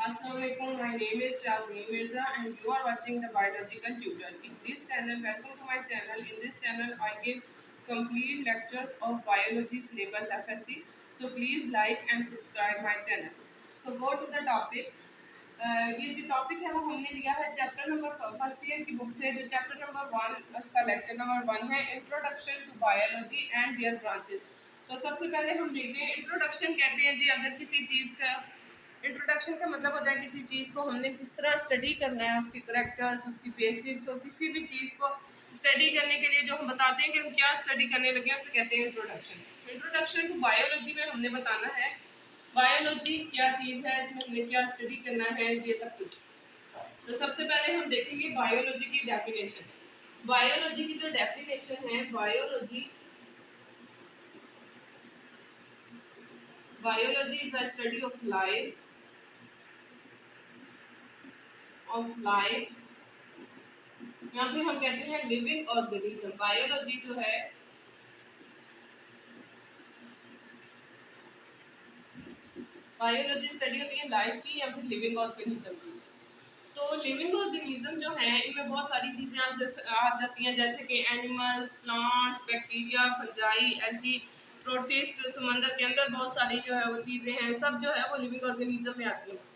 Assalamualaikum. My name is Shalini Mirza and you are watching the Biological Tutor. In this channel, welcome to my channel. In this channel, I give complete lectures of biology syllabus FSC. So please like and subscribe my channel. So go to the topic. ये जो topic है वो हमने लिया है chapter number first year की book से, जो चैप्टर नंबर 1 उसका लेक्चर नंबर 1 है, introduction to biology and their branches. तो सबसे पहले हम देखते हैं इंट्रोडक्शन कहते हैं जी, अगर किसी चीज़ का इंट्रोडक्शन का मतलब होता है किसी चीज़ को हमने किस तरह स्टडी करना है, उसकी करेक्टर्स, उसकी बेसिक्स, और किसी भी चीज़ को स्टडी करने के लिए जो हम बताते हैं कि हम क्या स्टडी करने लगे हैं उसे कहते हैं इंट्रोडक्शन। इंट्रोडक्शन टू बायोलॉजी में हमने बताना है बायोलॉजी क्या चीज़ है, इसमें हमने क्या स्टडी करना है, ये सब कुछ। तो सबसे पहले हम देखेंगे बायोलॉजी की डेफिनेशन। बायोलॉजी की जो डेफिनेशन है, biology is the study of life यहाँ पे हम कहते हैं लिविंग ऑर्गेनिज्म। बायोलॉजी जो है बायोलॉजी स्टडी होती है लाइफ की या फिर लिविंग ऑर्गेनिज्म की। तो लिविंग ऑर्गेनिज्म जो है इनमें बहुत सारी चीज़ें आ जाती हैं, जैसे कि animals, plants, bacteria, fungi, algae, protist, समंदर के अंदर बहुत सारी जो है वो चीज़ें हैं, सब जो है वो लिविंग ऑर्गेनिज्म में आती हैं।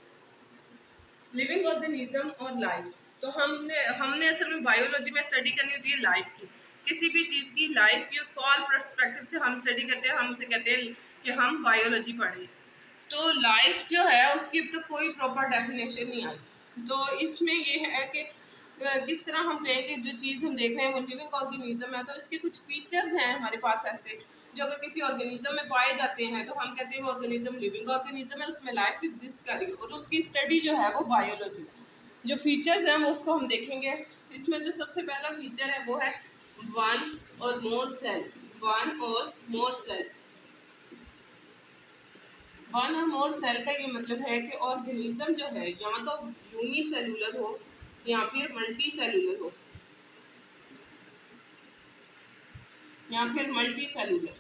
लिविंग ऑर्गेनिज्म और लाइफ, तो हमने असल में बायोलॉजी में स्टडी करनी होती है लाइफ की, किसी भी चीज़ की लाइफ की, उसको ऑल पर्सपेक्टिव से हम स्टडी करते हैं, हम उसे कहते हैं कि हम बायोलॉजी पढ़े। तो लाइफ जो है उसकी अब तक कोई प्रॉपर डेफिनेशन नहीं आई। तो इसमें ये है कि किस तरह हम कहें कि जो चीज़ हम देख रहे हैं वो लिविंग ऑर्गेनिज्म है, तो इसके कुछ फीचर्स हैं हमारे पास ऐसे, जो अगर किसी ऑर्गेनिज्म में पाए जाते हैं तो हम कहते हैं वो ऑर्गेनिज्म लिविंग ऑर्गेनिज्म है, उसमें लाइफ एग्जिस्ट कर रही है, और उसकी स्टडी जो है वो बायोलॉजी। जो फीचर्स हैं वो उसको हम देखेंगे। इसमें जो सबसे पहला फीचर है वो है वन और मोर सेल। वन और मोर सेल, वन और मोर सेल का ये मतलब है कि ऑर्गेनिज्म जो है या तो यूनिसेलुलर हो या फिर मल्टी सेलुलर हो, या फिर मल्टी सेलुलर।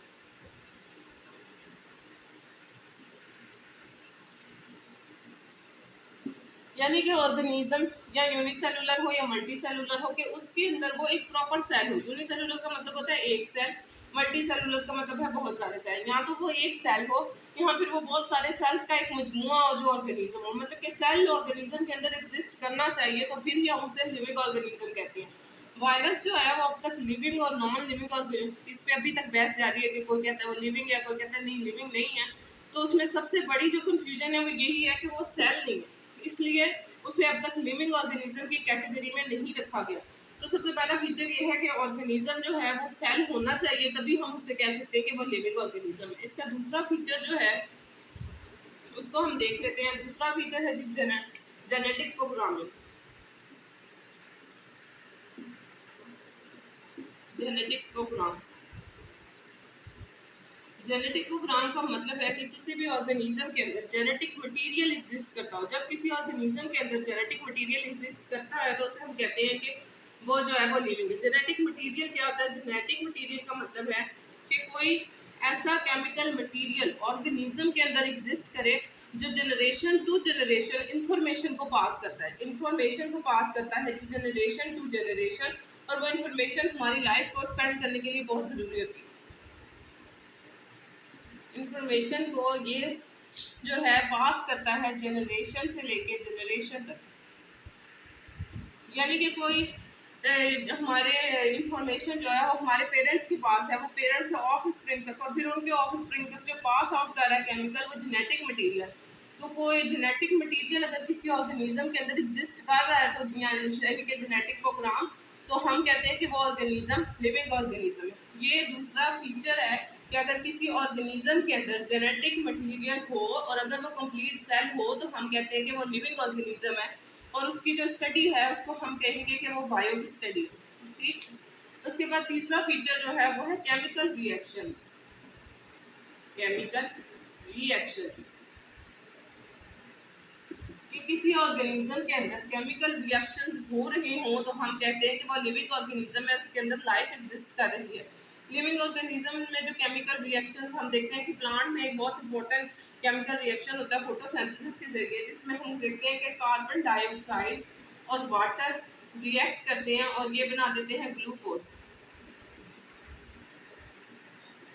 यानी कि ऑर्गेनिज्म या यूनिसेलुलर हो या मल्टी सेलुलर हो, कि उसके अंदर वो एक प्रॉपर सेल हो। यूनिसेलुलर का मतलब होता है एक सेल, मल्टी सेलुलर का मतलब है बहुत सारे सेल। यहाँ तो वो एक सेल हो, यहाँ फिर वो बहुत सारे सेल्स का एक मजमुआ हो जो ऑर्गेनिज्म हो, मतलब कि सेल ऑर्गेनिज्म के अंदर एग्जिस्ट करना चाहिए, तो फिर ही हम उसे लिविंग ऑर्गेनिज्म कहते हैं। वायरस जो है वो अब तक लिविंग और नॉन लिविंग ऑर्गेनिज्म, इस पे अभी तक बहस जारी है कि कोई कहता है वो लिविंग है, कोई कहता है नहीं लिविंग नहीं है। तो उसमें सबसे बड़ी जो कंफ्यूजन है वो यही है कि वो सेल नहीं है, इसलिए उसे अब तक लिविंग ऑर्गेनिज्म की कैटेगरी में नहीं रखा गया। तो सबसे पहला फीचर ये है कि ऑर्गेनिज्म जो है वो सेल होना चाहिए, तभी हम उसे कह सकते हैं कि वो लिविंग ऑर्गेनिज्म है। इसका दूसरा फीचर जो है उसको हम देख लेते हैं। दूसरा फीचर है जी genetic programming. Genetic program, genetic program का मतलब है कि किसी भी ऑर्गेनिज्म के अंदर जेनेटिक मटेरियल एग्जिस्ट करता हो। जब किसी ऑर्गेनिज्म के अंदर जेनेटिक मटेरियल एग्जिस्ट करता है तो उसे हम कहते हैं कि वो जो है वो लिविंग है। जेनेटिक मटेरियल क्या होता है? जेनेटिक मटेरियल का मतलब है कि कोई ऐसा केमिकल मटेरियल ऑर्गेनिज्म के अंदर एग्जिस्ट करे जो जनरेशन टू जनरेशन इंफॉर्मेशन को पास करता है, इंफॉर्मेशन को पास करता है जनरेशन टू जनरेशन, और वो इंफॉर्मेशन हमारी लाइफ को स्पेंड करने के लिए बहुत ज़रूरी होती है। इंफॉर्मेशन को ये जो है पास करता है जनरेशन से लेके जनरेशन तक, यानी कि कोई हमारे इंफॉर्मेशन जो है वो हमारे पेरेंट्स के पास है, वो पेरेंट्स से ऑफ स्प्रिंग तक, और फिर उनके ऑफ स्प्रिंग तक जो पास आउट कर रहा है केमिकल, वो जेनेटिक मटेरियल। तो कोई जेनेटिक मटेरियल अगर किसी ऑर्गेनिज्म के अंदर एग्जिस्ट कर रहा है तो यानी कि जेनेटिक प्रोग्राम, तो हम कहते हैं कि वो ऑर्गेनिज्म लिविंग ऑर्गेनिज्म है। ये दूसरा फीचर है कि अगर किसी ऑर्गेनिज्म के अंदर जेनेटिक मटेरियल हो और अगर वो कंप्लीट सेल हो तो हम कहते हैं कि वो लिविंग ऑर्गेनिज्म है, और उसकी जो स्टडी है उसको हम कहेंगे कि वो बायो की स्टडी है। ठीक। उसके बाद तीसरा फीचर जो है वो है केमिकल रिएक्शंस। केमिकल रिएक्शंस, कि किसी ऑर्गेनिज्म के अंदर केमिकल रिएक्शंस हो रहे हों तो हम कहते हैं कि वो लिविंग ऑर्गेनिज्म है, उसके अंदर लाइफ एग्जिस्ट कर रही है। लिविंग ऑर्गेनिज्म में जो केमिकल रिएक्शंस हम देखते हैं कि प्लांट में एक बहुत इंपॉर्टेंट केमिकल रिएक्शन होता है फोटोसिंथेसिस के जरिए, जिसमें हम देखते हैं कि कार्बन डाइऑक्साइड और वाटर रिएक्ट करते हैं और ये बना देते हैं ग्लूकोज,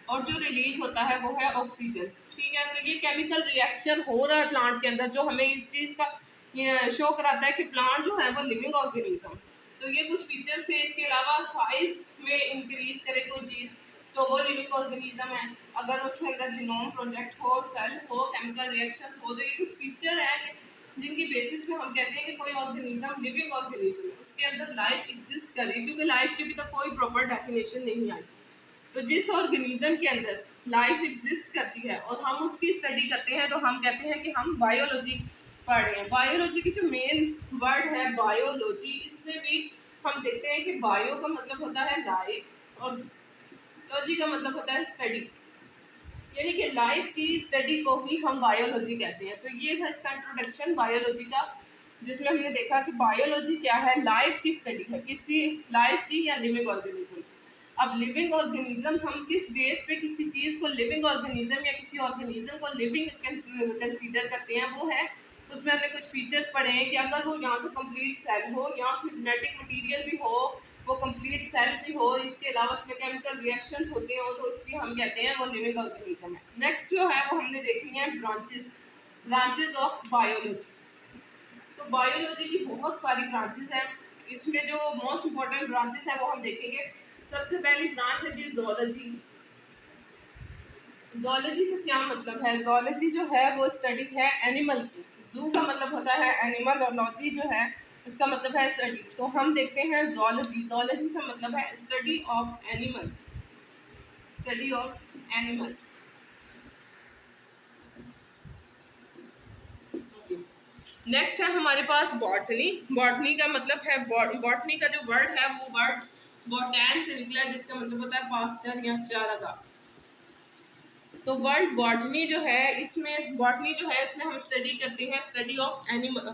और जो रिलीज होता है वो है ऑक्सीजन। ठीक है, तो ये केमिकल रिएक्शन हो रहा है प्लांट के अंदर, जो हमें इस चीज का शो कराता है कि प्लांट जो है वो लिविंग ऑर्गेनिज्म। तो ये कुछ फीचर्स थे। इसके अलावा साइज में इंक्रीज करे कोई चीज तो वो लिविंग ऑर्गेनिज्म है। अगर उसके अंदर जीनोम प्रोजेक्ट हो, सेल हो, केमिकल रिएक्शन हो, तो ये कुछ फीचर है जिनकी बेसिस पे हम कहते हैं कि कोई ऑर्गेनिज्म लिविंग ऑर्गेनिज्म है, उसके अंदर लाइफ एग्जिस्ट करे, क्योंकि लाइफ की भी तो कोई प्रॉपर डेफिनेशन नहीं आई। तो जिस ऑर्गेनिज्म के अंदर लाइफ एग्जिस्ट करती है और हम उसकी स्टडी करते हैं तो हम कहते हैं कि हम बायोलॉजी पढ़ रहे हैं। बायोलॉजी की जो मेन वर्ड है बायोलॉजी, इसमें भी हम देखते हैं कि बायो का मतलब होता है लाइफ और लॉजी का मतलब होता है स्टडी, यानी कि लाइफ की स्टडी को ही हम बायोलॉजी कहते हैं। तो ये था इसका इंट्रोडक्शन बायोलॉजी का, जिसमें हमने देखा कि बायोलॉजी क्या है, लाइफ की स्टडी है, किसी लाइफ की या लिविंग ऑर्गेनिज्म। अब लिविंग ऑर्गेनिज्म हम किस बेस पे किसी चीज को लिविंग ऑर्गेनिज्म या किसी ऑर्गेनिज्म को लिविंग कंसीडर करते हैं, वो है उसमें हमने कुछ फीचर्स पढ़े हैं कि अगर वो यहाँ तो कंप्लीट सेल हो, या उसमें जेनेटिक मटीरियल भी हो, वो कंप्लीट सेल भी हो, इसके अलावा उसमें केमिकल रिएक्शंस होते हो, तो इसलिए हम कहते हैं वो लिविंग ऑर्गेनिज्म है। नेक्स्ट जो है वो हमने देखी है ब्रांचेस ऑफ बायोलॉजी। तो बायोलॉजी की बहुत सारी ब्रांचेस हैं। इसमें जो मोस्ट इंपॉर्टेंट ब्रांचेस है वो हम देखेंगे। सबसे पहली ब्रांच है जी जूलॉजी। जूलॉजी का क्या मतलब है? जूलॉजी जो है वो स्टडी है एनिमल की। जू का मतलब होता है एनिमल और लॉजी जो है इसका मतलब है स्टडी। तो हम देखते हैं जूलॉजी। जूलॉजी का मतलब है study of animal, study of animal. Next है हमारे पास बॉटनी। बॉटनी का मतलब है बॉटनी का जो वर्ड है वो वर्ड बॉटैन से निकला है, जिसका मतलब होता है पास्चर या चारागाह। तो वर्ड बॉटनी जो है, इसमें बॉटनी जो है इसमें हम स्टडी करते हैं स्टडी ऑफ एनिमल।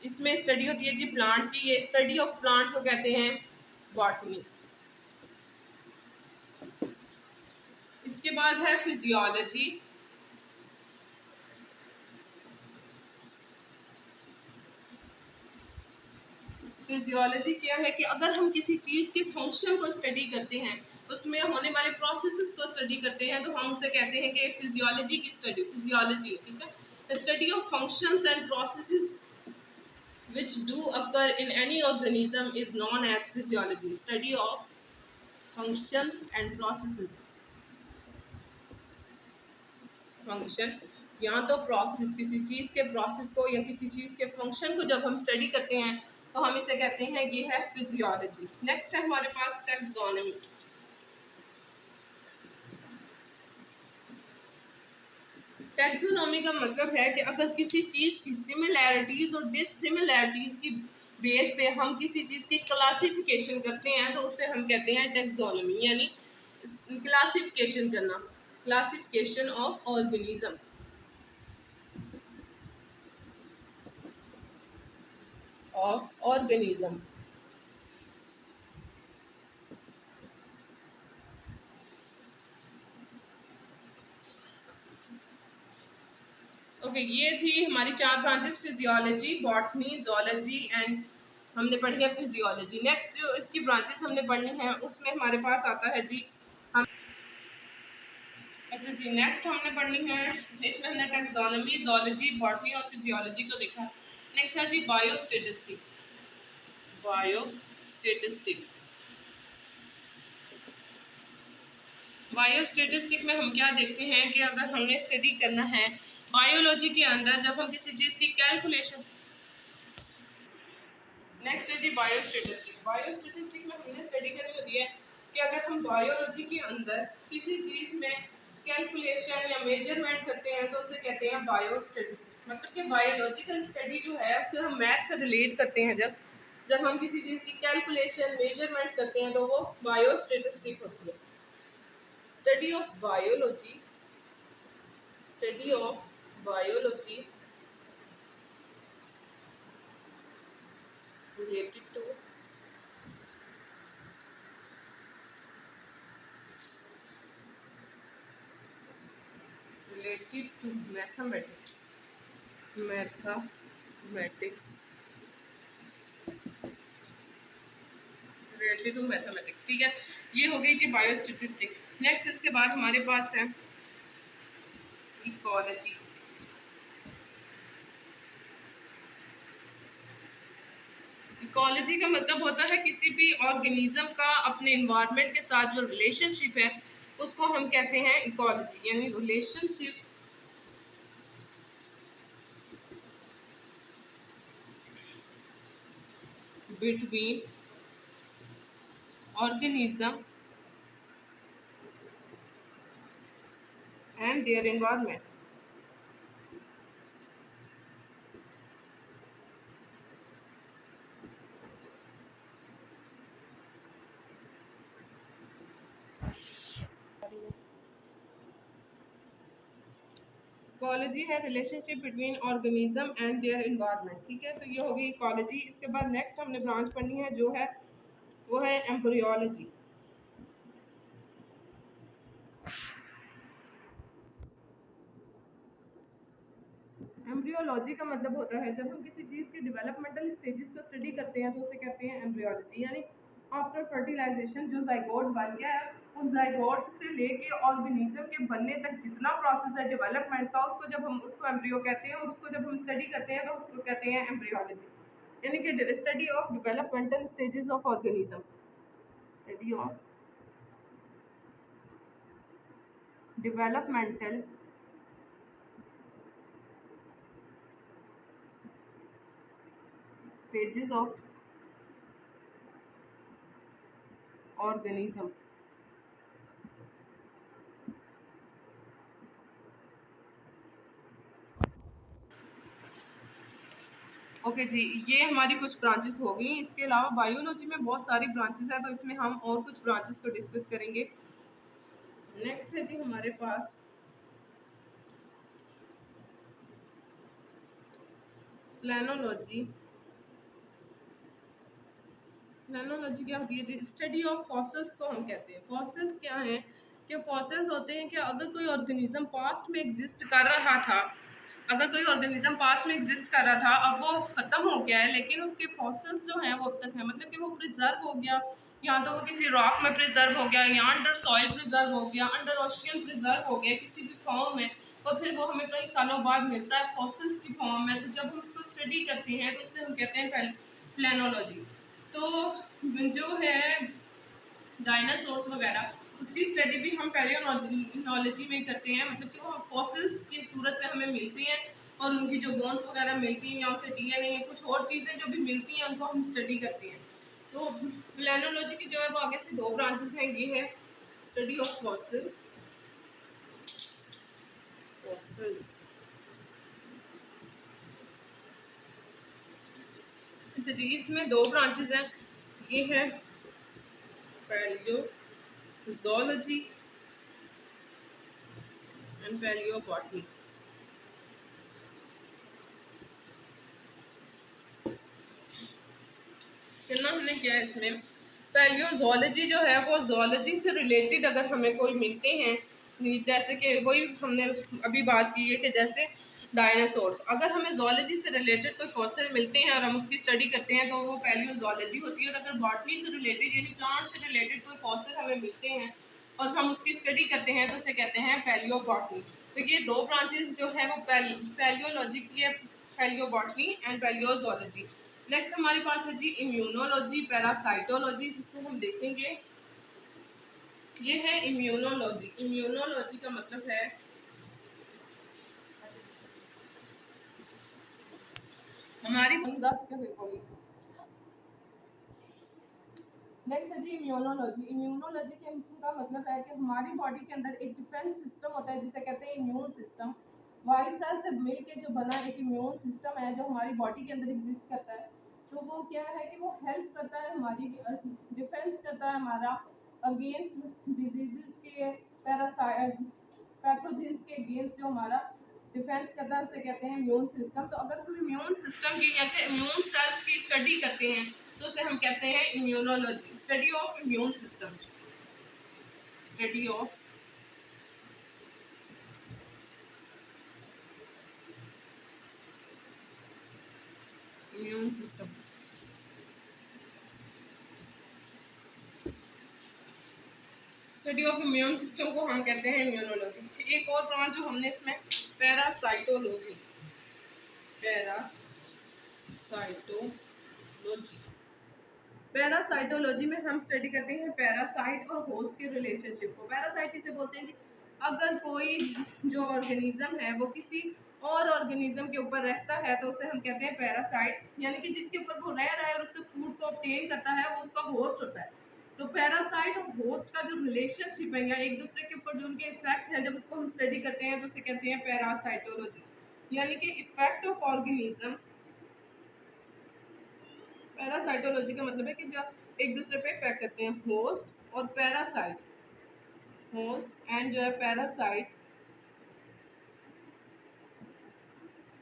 इसमें स्टडी होती है जी प्लांट की। ये स्टडी ऑफ प्लांट को कहते हैं बॉटनी। इसके बाद है फिजियोलॉजी। फिजियोलॉजी क्या है कि अगर हम किसी चीज के फंक्शन को स्टडी करते हैं, उसमें होने वाले प्रोसेसेस को स्टडी करते हैं, तो हम उसे कहते हैं कि फिजियोलॉजी की स्टडी, फिजियोलॉजी। ठीक है, the study of functions and processes which do occur in any organism is known as physiology. Study of functions and processes. Function या तो प्रोसेस, किसी चीज़ के प्रोसेस को या किसी चीज़ के फंक्शन को जब हम स्टडी करते हैं तो हम इसे कहते हैं ये है फिजियोलॉजी। नेक्स्ट है हमारे पास टैक्सोनॉमी। टैक्सोनॉमी का मतलब है कि अगर किसी चीज़ की सिमिलैरिटीज और डिससिमिलैरिटीज की बेस पे हम किसी चीज़ की क्लासिफिकेशन करते हैं तो उसे हम कहते हैं टैक्सोनॉमी, यानी क्लासिफिकेशन करना, classification of organism, of organism. Okay, ये थी हमारी 4 branches, physiology, botany, zoology and हमने पढ़ी है फिजियोलॉजी। नेक्स्ट जो इसकी ब्रांचेस हमने पढ़नी है उसमें हमारे पास आता है जी हम अच्छा जी, नेक्स्ट हमने पढ़नी है, इसमें हमने टैक्सोनॉमी, जूलॉजी, बॉटनी और फिजियोलॉजी को देखा। नेक्स्ट है जी बायोस्टैटिस्टिक। बायोस्टैटिस्टिक बायोस्टैटिस्टिक में हम क्या देखते हैं कि अगर हमने स्टडी करना है बायोलॉजी के अंदर, जब हम किसी चीज़ की कैलकुलेशन। नेक्स्ट है जी बायोस्टैटिस्टिक। बायोस्टैटिस्टिक में हमने स्टडी करनी होती है कि अगर हम बायोलॉजी के अंदर किसी चीज़ में कैलकुलेशन या मेजरमेंट करते हैं तो उसे कहते हैं बायोस्टैटिस्टिक। मतलब कि बायोलॉजिकल स्टडी जो है उससे हम मैथ से रिलेट करते हैं। जब जब हम किसी चीज़ की कैलकुलेशन मेजरमेंट करते हैं तो वो बायोस्टैटिस्टिक होती है। Study of biology, study of biology related to related to mathematics, mathematics, related to mathematics, ठीक है। ये हो गई जी बायोस्टैटिस्टिक। नेक्स्ट इसके बाद हमारे पास है इकोलॉजी। इकोलॉजी का मतलब होता है किसी भी ऑर्गेनिज्म का अपने इन्वायरमेंट के साथ जो रिलेशनशिप है उसको हम कहते हैं इकोलॉजी, यानी relationship between organism and their environment. Ecology है relationship between organism and their environment, ठीक है। तो ये हो गई इकोलॉजी। इसके बाद नेक्स्ट हमने ब्रांच पढ़नी है जो है वो है एम्ब्रियोलॉजी। एम्ब्रियोलॉजी का मतलब होता है जब हम किसी चीज़ के डेवलपमेंटल स्टेजेस को स्टडी करते हैं तो उसे कहते हैं एम्ब्रियोलॉजी, यानी आफ्टर फर्टिलाइजेशन जो जाइगोट बन गया है उस जाइगोट से लेके ऑर्गेनिज्म के बनने तक जितना प्रोसेस है डेवलपमेंट का उसको जब हम उसको एम्ब्रियो कहते हैं, और उसको जब हम स्टडी करते हैं तो उसको कहते हैं एम्ब्रियोलॉजी, यानी कि study of developmental stages of organism, study of developmental stages of organism। Okay जी, ये हमारी कुछ ब्रांचेस हो गई। इसके अलावा बायोलॉजी में बहुत सारी ब्रांचेस है, तो इसमें हम और कुछ ब्रांचेस को डिस्कस करेंगे। नेक्स्ट है जी हमारे पास प्लेनोलॉजी। प्लेनोलॉजी क्या होती है जी? स्टडी ऑफ फॉसिल्स को हम कहते हैं। फॉसिल्स क्या हैं कि फॉसिल्स होते हैं कि अगर कोई ऑर्गेनिज्म पास्ट में एग्जिस्ट कर रहा था, अगर कोई ऑर्गेनिज्म पास्ट में एग्जिस्ट कर रहा था, अब वो खत्म हो गया है लेकिन उसके फॉसिल्स जो हैं वो अब तक है, मतलब कि वो प्रिजर्व हो गया, या तो वो किसी रॉक में प्रिजर्व हो गया, या अंडर सॉइल प्रिजर्व हो गया, अंडर ओशियन प्रिजर्व हो गया किसी भी फॉर्म में, और फिर वो हमें कई सालों बाद मिलता है फॉसिल्स की फॉर्म में। तो जब हम उसको स्टडी करते हैं तो उससे हम कहते हैं प्लेनोलॉजी। तो जो है डायनासोर्स वगैरह उसकी स्टडी भी हम पैलियोनोलॉजी में करते हैं, मतलब कि वो फॉसिल्स की सूरत में हमें मिलती हैं और उनकी जो बोन्स वगैरह मिलती हैं या उनके डीएनए या कुछ और चीज़ें जो भी मिलती हैं उनको हम स्टडी करते हैं। तो प्लेनोलॉजी की जो है वो आगे से दो ब्रांचेस हैं, ये है स्टडी ऑफ फॉसिल्स। अच्छा जी, इसमें दो ब्रांचेस हैं, ये है पैलियोजोलॉजी एंड पैलियोबॉटनी। करना हमने क्या है इसमें, पैलियोजोलॉजी जो है वो जोलॉजी से रिलेटेड अगर हमें कोई मिलते हैं, जैसे कि वही हमने अभी बात की है कि जैसे डायनासोर्स, अगर हमें जोलॉजी से रिलेटेड कोई फॉसिल मिलते हैं और हम उसकी स्टडी करते हैं तो वो पैलियोजोलॉजी होती है। और अगर बॉटनी से रिलेटेड यानी प्लांट से रिलेटेड कोई फॉसिल हमें मिलते हैं और हम उसकी स्टडी करते हैं तो उसे कहते हैं पैलियोबॉटनी। तो ये दो ब्रांचेस जो है वो पैलियोलॉजी की है, पैलियोबॉटनी एंड पैलियोजोलॉजी। नेक्स्ट हमारे पास है जी इम्यूनोलॉजी, पैरासाइटोलॉजी, जिसको हम देखेंगे। ये है इम्यूनोलॉजी। इम्यूनोलॉजी का मतलब है हमारी नेक्स्ट है जी इम्यूनोलॉजी। इम्यूनोलॉजी का मतलब है कि हमारी बॉडी के अंदर एक डिफेंस सिस्टम होता है जिसे कहते हैं इम्यून सिस्टम। वाइट सेल से मिल के जो बना एक इम्यून सिस्टम है जो हमारी बॉडी के अंदर एग्जिस्ट करता है। तो वो क्या है कि वो हेल्प करता है, हमारी डिफेंस करता है हमारा अगेंस्ट डिजीजेस के, पैरासाइट पैथोजेंस के अगेंस्ट जो हमारा डिफेंस करता है उसे कहते हैं इम्यून सिस्टम। तो अगर हम इम्यून सिस्टम की या फिर इम्यून सेल्स की स्टडी करते हैं तो उसे हम कहते हैं immunology, study of immune systems, study of immune system. Study of immune system को हम कहते हैं इम्यूनोलॉजी। एक और ब्रांच जो हमने इसमें पैरासाइटोलॉजी, पैरासाइटोलॉजी, पैरासाइटोलॉजी में हम स्टडी करते हैं पैरासाइट और होस्ट के रिलेशनशिप को। पैरासाइट इसे बोलते हैं जी, अगर कोई जो ऑर्गेनिज्म है वो किसी और ऑर्गेनिज्म के ऊपर रहता है तो उसे हम कहते हैं पैरासाइट, यानी कि जिसके ऊपर वो रह रहा है और उससे फूड को ऑब्टेन करता है वो उसका होस्ट होता है। तो पैरासाइट और होस्ट का जो रिलेशनशिप है या एक दूसरे के ऊपर जो उनके इफेक्ट है, जब उसको हम स्टडी करते हैं तो उसे कहते हैं पैरासाइटोलॉजी। यानी कि इफेक्ट ऑफ ऑर्गेनिज्म, पैरासाइटोलॉजी का मतलब है कि जब एक दूसरे पे इफेक्ट करते हैं होस्ट और पैरासाइट, होस्ट एंड जो है पैरासाइट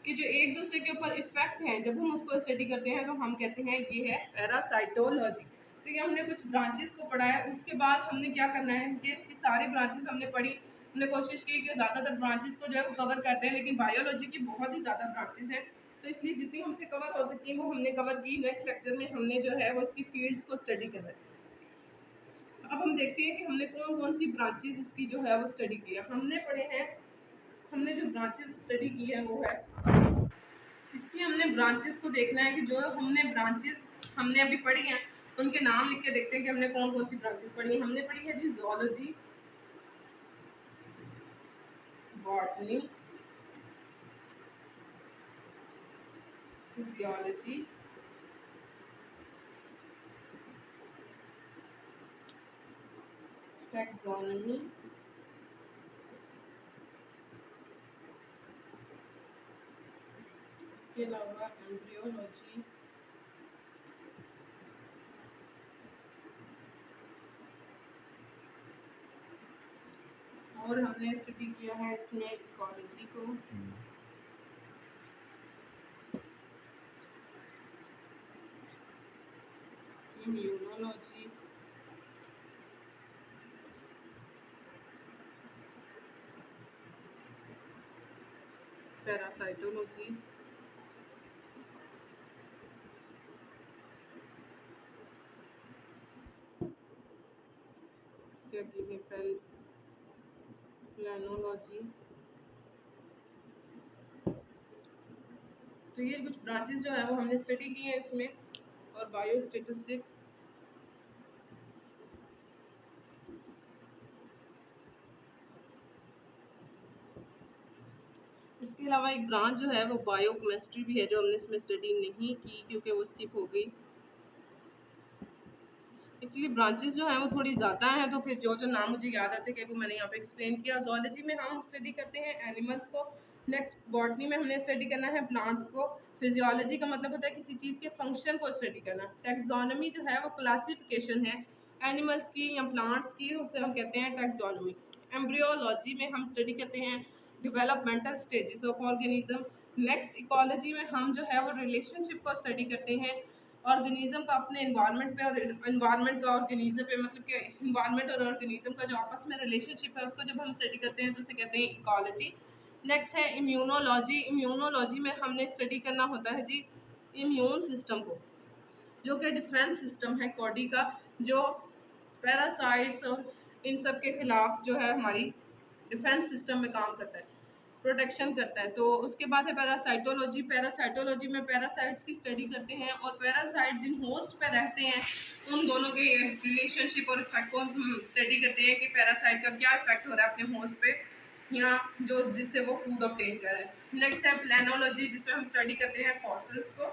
कि जो एक दूसरे के ऊपर इफेक्ट हैं, जब हम उसको स्टडी करते हैं तो हम कहते हैं ये है पैरासाइटोलॉजी। तो ये हमने कुछ ब्रांचेस को पढ़ा है, उसके बाद हमने क्या करना है कि इसकी सारी ब्रांचेस हमने पढ़ी। हमने कोशिश की कि ज़्यादातर ब्रांचेस को जो है वो कवर करते हैं, लेकिन बायोलॉजी की बहुत ही ज़्यादा ब्रांचेस हैं, तो इसलिए जितनी हमसे कवर हो सकती है वो हमने कवर की। नेक्स्ट लेक्चर में हमने जो है वो इसकी फील्ड्स को स्टडी करना है। अब हम देखते हैं कि हमने कौन कौन सी ब्रांचेस इसकी जो है वो स्टडी किया। हमने पढ़े हैं, हमने जो ब्रांचेस स्टडी की है वो है, इसकी हमने ब्रांचेस को देखना है कि जो हमने ब्रांचेस हमने अभी पढ़ी हैं उनके नाम लिख के देखते हैं कि हमने कौन कौन सी ब्रांचेस पढ़ी हैं। हमने पढ़ी है जी ज़ूलॉजी, बॉटनी, फिजियोलॉजी, टैक्सोनॉमी, इसके अलावा एम्ब्रियोलॉजी, और हमने स्टडी किया है इसमें इकोलॉजी को, इम्यूनोलॉजी, पैरासाइटोलॉजी, प्लानोलॉजी। तो ये कुछ ब्रांचेस जो है वो हमने स्टडी की है इसमें। और बायोस्टैटिस्टिक्स, इसके अलावा एक ब्रांच जो है वो बायोकेमिस्ट्री भी है जो हमने इसमें स्टडी नहीं की क्योंकि वो स्किप हो गई। एक्चुअली ब्रांचेस जो हैं वो थोड़ी ज़्यादा हैं, तो फिर जो जो नाम मुझे याद आते हैं वो मैंने यहाँ पे एक्सप्लेन किया। ज़ूलॉजी में हम स्टडी करते हैं एनिमल्स को। नेक्स्ट बॉटनी में हमने स्टडी करना है प्लांट्स को। फिजियोलॉजी का मतलब होता है किसी चीज़ के फंक्शन को स्टडी करना। टैक्सोनॉमी जो है वो क्लासिफिकेशन है एनिमल्स की या प्लांट्स की, उसे हम कहते हैं टैक्सोनॉमी। एम्ब्रियोलॉजी में हम स्टडी करते हैं developmental stages of organism. Next ecology में हम जो है वो रिलेशनशिप को स्टडी करते हैं ऑर्गेनिज्म का अपने इन्वायरमेंट पे और इन्वायरमेंट का ऑर्गेनिज्म पे, मतलब कि इन्वायरमेंट और ऑर्गेनिज्म का जो आपस में रिलेशनशिप है उसको जब हम स्टडी करते हैं तो उसे कहते हैं इकोलॉजी। नेक्स्ट है इम्यूनोलॉजी। इम्यूनोलॉजी में हमने स्टडी करना होता है जी इम्यून सिस्टम को, जो कि डिफेंस सिस्टम है बॉडी का, जो पैरासाइट्स और इन सब के खिलाफ जो है हमारी डिफेंस सिस्टम में काम करता है, प्रोटेक्शन करता है। तो उसके बाद है पैरासाइटोलॉजी। पैरासाइटोलॉजी में पैरासाइट्स की स्टडी करते हैं और पैरासाइट जिन होस्ट पर रहते हैं उन दोनों के रिलेशनशिप और इफेक्ट को हम स्टडी करते हैं कि पैरासाइट का क्या इफेक्ट हो रहा है अपने होस्ट पे या जो जिससे वो फूड ऑब्टेन कर रहा है। नेक्स्ट है प्लानोलॉजी, जिसमें हम स्टडी करते हैं फॉसिल्स को।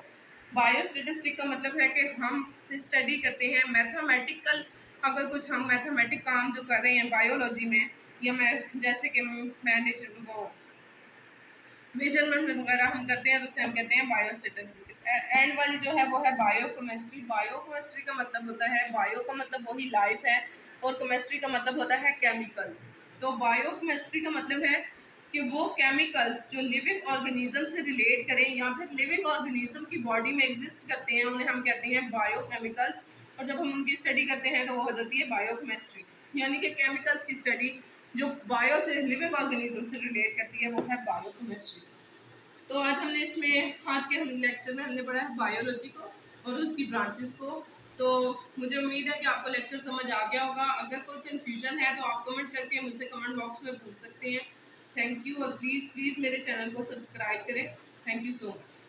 बायोस्टैटिस्टिक का मतलब है कि हम स्टडी करते हैं मैथमेटिकल, अगर कुछ हम मैथमेटिक काम जो कर रहे हैं बायोलॉजी में, या मैं जैसे कि मैनेज वो मेजरमेंट वगैरह हम करते हैं तो उसे हम कहते हैं बायोस्टैटिस्टिक्स। एंड वाली जो है वो है बायोकेमिस्ट्री। बायोकेमिस्ट्री का मतलब होता है, बायो का मतलब वही लाइफ है और केमिस्ट्री का मतलब होता है केमिकल्स। तो बायोकेमिस्ट्री का मतलब है कि वो केमिकल्स जो लिविंग ऑर्गेनिज्म से रिलेट करें या फिर लिविंग ऑर्गेनिज्म की बॉडी में एग्जिस्ट करते हैं उन्हें हम कहते हैं बायोकेमिकल्स। और जब हम उनकी स्टडी करते हैं तो वो हो जाती है बायोकेमिस्ट्री, यानी कि केमिकल्स की स्टडी जो बायो से लिविंग ऑर्गेनिज्म से रिलेट करती है वो है बायोकेमिस्ट्री। तो आज हमने इसमें आज के हम लेक्चर में हमने पढ़ा है बायोलॉजी को और उसकी ब्रांचेस को। तो मुझे उम्मीद है कि आपको लेक्चर समझ आ गया होगा। अगर कोई कन्फ्यूजन है तो आप कमेंट करके मुझसे कमेंट बॉक्स में पूछ सकते हैं। थैंक यू और प्लीज़ प्लीज़ मेरे चैनल को सब्सक्राइब करें। Thank you so much.